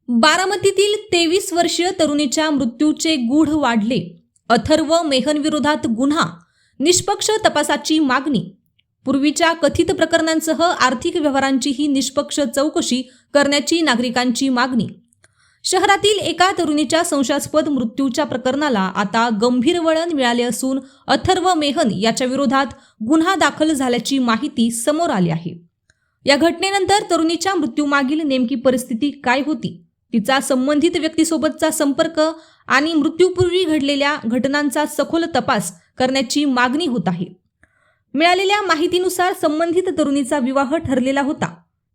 बारामतीतील 23 वर्षीय तरुणीच्या मृत्यूचे गूढ वाढले. अथर्व मेहन विरोधात गुन्हा, निष्पक्ष तपासाची मागणी. पूर्वीच्या कथित प्रकरणांसह आर्थिक व्यवहारांचीही निष्पक्ष चौकशी करण्याची नागरिकांची मागणी. शहरातील एका तरुणीच्या संशयास्पद मृत्यूच्या प्रकरणाला आता गंभीर वळण मिळाले असून अथर्व मेहन याच्या विरोधात गुन्हा दाखल झाल्याची माहिती समोर आली आहे. या घटनेनंतर तरुणीच्या मृत्यूमागील नेमकी परिस्थिती काय होती, तिचा संबंधित व्यक्तीसोबतचा संपर्क आणि मृत्यूपूर्वी घडलेल्या घटनांचा सखोल तपास करण्याची मागणी होत आहे. मिळालेल्या माहितीनुसार संबंधित तरुणीचा विवाह ठरलेला होता.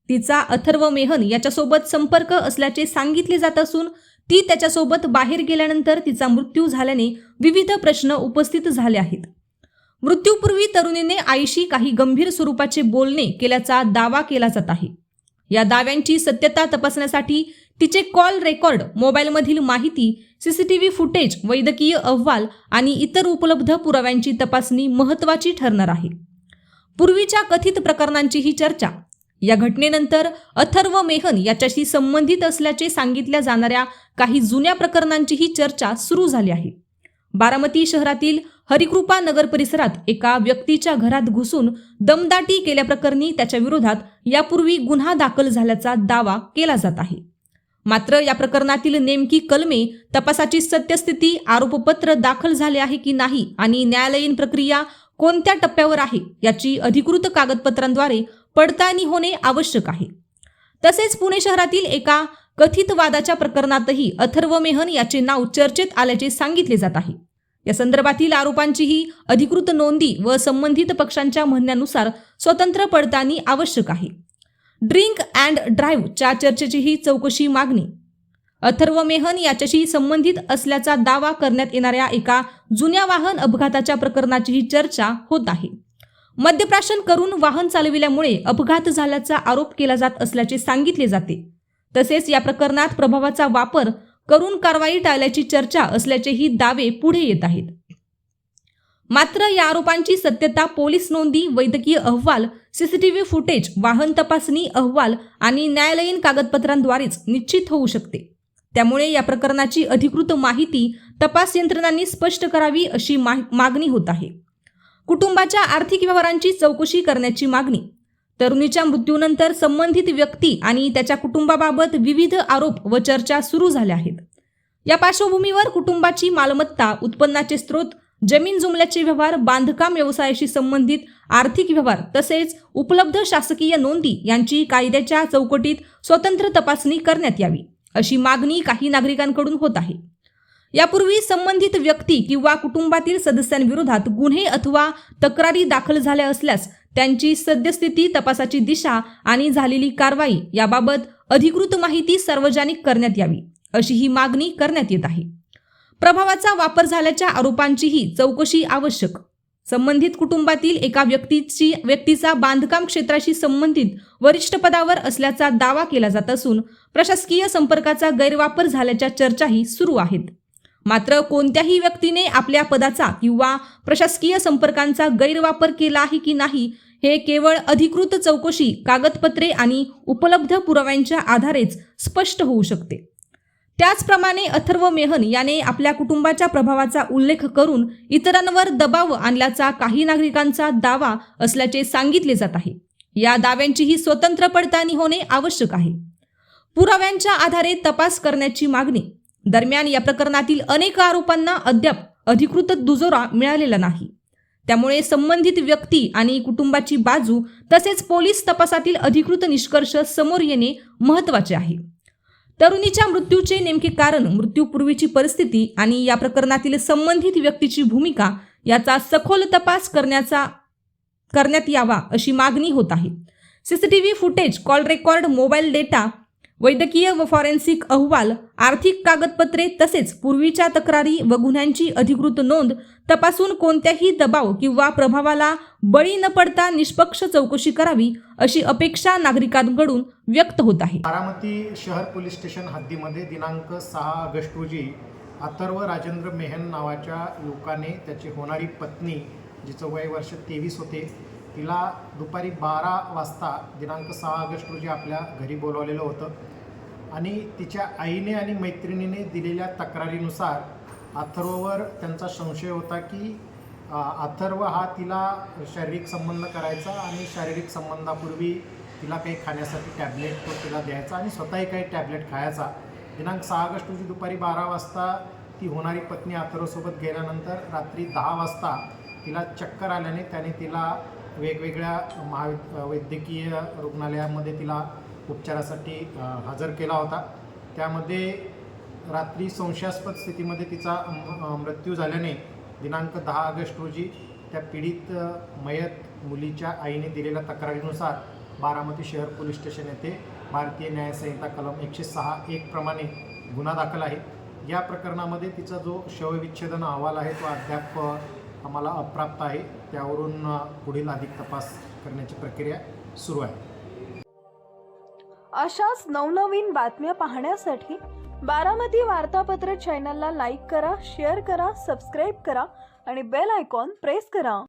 तिचा अथर्व मेहन याच्यासोबत संपर्क असल्याचे सांगितले जात असून ती त्याच्यासोबत बाहेर गेल्यानंतर तिचा मृत्यू झाल्याने विविध प्रश्न उपस्थित झाले आहेत. मृत्यूपूर्वी तरुणीने आईशी काही गंभीर स्वरूपाचे बोलणे केल्याचा दावा केला जात आहे. या दाव्यांची सत्यता तपासण्यासाठी तिचे कॉल रेकॉर्ड, मोबाईलमधील माहिती, सीसीटीव्ही फुटेज, वैद्यकीय अहवाल आणि इतर उपलब्ध पुराव्यांची तपासणी महत्त्वाची ठरणार आहे. पूर्वीच्या कथित प्रकरणांचीही चर्चा. या घटनेनंतर अथर्व मेहन याच्याशी संबंधित असल्याचे सांगितल्या जाणाऱ्या काही जुन्या प्रकरणांचीही चर्चा सुरू झाली आहे. बारामती शहरातील हरिकृपा नगर परिसरात एका व्यक्तीच्या घरात घुसून दमदाटी केल्याप्रकरणी त्याच्या विरोधात यापूर्वी गुन्हा दाखल झाल्याचा दावा केला जात आहे. मात्र या प्रकरणातील नेमकी कलमे, तपासाची सत्यस्थिती, आरोपपत्र दाखल झाले आहे की नाही आणि न्यायालयीन प्रक्रिया कोणत्या टप्प्यावर आहे याची अधिकृत कागदपत्रांद्वारे पडताळणी होणे आवश्यक आहे. तसेच पुणे शहरातील एका कथित वादाच्या प्रकरणातही अथर्व मेहन याचे नाव चर्चेत आल्याचे सांगितले जात आहे. या संदर्भातील आरोपांचीही अधिकृत नोंदी व संबंधित पक्षांच्या म्हणण्यानुसार स्वतंत्र पडताळणी आवश्यक आहे. ड्रिंक अँड ड्राईव्हच्या चर्चेचीही चौकशी मागणी. अथर्व मेहन याच्याशी संबंधित असल्याचा दावा करण्यात येणाऱ्या एका जुन्या वाहन अपघाताच्या प्रकरणाचीही चर्चा होत आहे. मद्यप्राशन करून वाहन चालविल्यामुळे अपघात झाल्याचा आरोप केला जात असल्याचे सांगितले जाते. तसेच या प्रकरणात प्रभावाचा वापर करून कारवाई टाळल्याची चर्चा असल्याचेही दावे पुढे येत आहेत. मात्र या आरोपांची सत्यता पोलीस नोंदी, वैद्यकीय अहवाल, सीसीटीव्ही फुटेज, वाहन तपासणी अहवाल आणि न्यायालयीन कागदपत्रांद्वारेच निश्चित होऊ शकते. त्यामुळे या प्रकरणाची अधिकृत माहिती तपास यंत्रणांनी स्पष्ट करावी अशी मागणी होत आहे. कुटुंबाच्या आर्थिक व्यवहारांची चौकशी करण्याची मागणी. तरुणीच्या मृत्यूनंतर संबंधित व्यक्ती आणि त्याच्या कुटुंबाबाबत विविध आरोप व चर्चा सुरू झाल्या आहेत. या पार्श्वभूमीवर कुटुंबाची मालमत्ता, उत्पन्नाचे स्रोत, जमीन जुमल्याचे व्यवहार, बांधकाम व्यवसायाशी संबंधित आर्थिक व्यवहार तसेच उपलब्ध शासकीय नोंदी यांची कायद्याच्या चौकटीत स्वतंत्र तपासणी करण्यात यावी अशी मागणी काही नागरिकांकडून होत आहे. यापूर्वी संबंधित व्यक्ती किंवा कुटुंबातील सदस्यांविरोधात गुन्हे अथवा तक्रारी दाखल झाल्या असल्यास त्यांची सद्यस्थिती, तपासाची दिशा आणि झालेली कारवाई याबाबत अधिकृत माहिती सार्वजनिक करण्यात यावी अशी ही मागणी करण्यात येत आहे. प्रभावाचा वापर झाल्याच्या आरोपांचीही चौकशी आवश्यक. संबंधित कुटुंबातील एका व्यक्तीचा बांधकाम क्षेत्राशी संबंधित वरिष्ठ पदावर असल्याचा दावा केला जात असून प्रशासकीय संपर्काचा गैरवापर झाल्याच्या चर्चाही सुरू आहेत. मात्र कोणत्याही व्यक्तीने आपल्या पदाचा किंवा प्रशासकीय संपर्कांचा गैरवापर केला आहे की नाही हे केवळ अधिकृत चौकशी, कागदपत्रे आणि उपलब्ध पुराव्यांच्या आधारेच स्पष्ट होऊ शकते. त्याचप्रमाणे अथर्व मेहन याने आपल्या कुटुंबाच्या प्रभावाचा उल्लेख करून इतरांवर दबाव आणल्याचा काही नागरिकांचा दावा असल्याचे सांगितले जात आहे. या दाव्यांचीही स्वतंत्र पडताळणी होणे आवश्यक आहे. पुराव्यांच्या आधारे तपास करण्याची मागणी. दरम्यान या प्रकरणातील अनेक आरोपांना अद्याप अधिकृत दुजोरा मिळालेला नाही. त्यामुळे संबंधित व्यक्ती आणि कुटुंबाची बाजू तसेच पोलीस तपासातील अधिकृत निष्कर्ष समोर येणे महत्त्वाचे आहे. तरुणीच्या मृत्यूचे नेमके कारण, मृत्यूपूर्वीची परिस्थिती आणि या प्रकरणातील संबंधित व्यक्तीची भूमिका याचा सखोल तपास करण्यात यावा अशी मागणी होत आहे. CCTV footage, call record, mobile data, वैद्यकीय व फॉरेन्सिक अहवाल, आर्थिक कागदपत्रे तसेच पूर्वीच्या तक्रारी व गुन्ह्यांची अधिकृत नोंद तपासून कोणत्याही दबाव किंवा प्रभावाला बळी न पडता निष्पक्ष चौकशी करावी अशी अपेक्षा नागरिकांकडून व्यक्त होत आहे. बारामती शहर पोलीस स्टेशन हद्दीमध्ये दिनांक 6 ऑगस्ट रोजी अथर्व राजेंद्र मेहन नावाच्या युवकाने त्याची होणारी पत्नी, जिचं वय वर्ष 23 होते, तिला दुपारी 12 वाजता दिनांक 6 ऑगस्ट रोजी आपल्या घरी बोलवलेलं होतं. आणि तिच्या आईने आणि मैत्रिणीने दिलेल्या तक्रारीनुसार अथर्ववर त्यांचा संशय होता की अथर्व हा तिला शारीरिक संबंध करायचा आणि शारीरिक संबंधापूर्वी तिला काही खाण्यासाठी टॅबलेट तो तिला द्यायचा आणि स्वतःही काही टॅबलेट खायचा. दिनांक 6 ऑगस्ट रोजी दुपारी 12 वाजता ती होणारी पत्नी अथर्वसोबत गेल्यानंतर रात्री 10 वाजता तिला चक्कर आल्याने त्याने तिला वेगवेगळ्या वैद्यकीय रुग्णालयामध्ये तिला उपचारासाठी हजर केला होता. त्यामध्ये रात्री संशयास्पद स्थितीमध्ये तिचा मृत्यू झाल्याने दिनांक 10 ऑगस्ट रोजी त्या पीडित मयत मुलीच्या आईने दिलेल्या तक्रारीनुसार बारामती शहर पोलीस स्टेशन येथे भारतीय न्यायसंहिता कलम 106(1) प्रमाणे गुन्हा दाखल आहे. या प्रकरणामध्ये तिचा जो शवविच्छेदन अहवाल आहे तो अद्याप आम्हाला अप्राप्त आहे. त्यावरून पुढील अधिक तपास करण्याची प्रक्रिया सुरू आहे. अशाच नवनवीन बातम्या पाहण्यासाठी बारामती वार्तापत्र चॅनलला लाईक करा, शेअर करा, सबस्क्राईब करा आणि बेल आयकॉन प्रेस करा.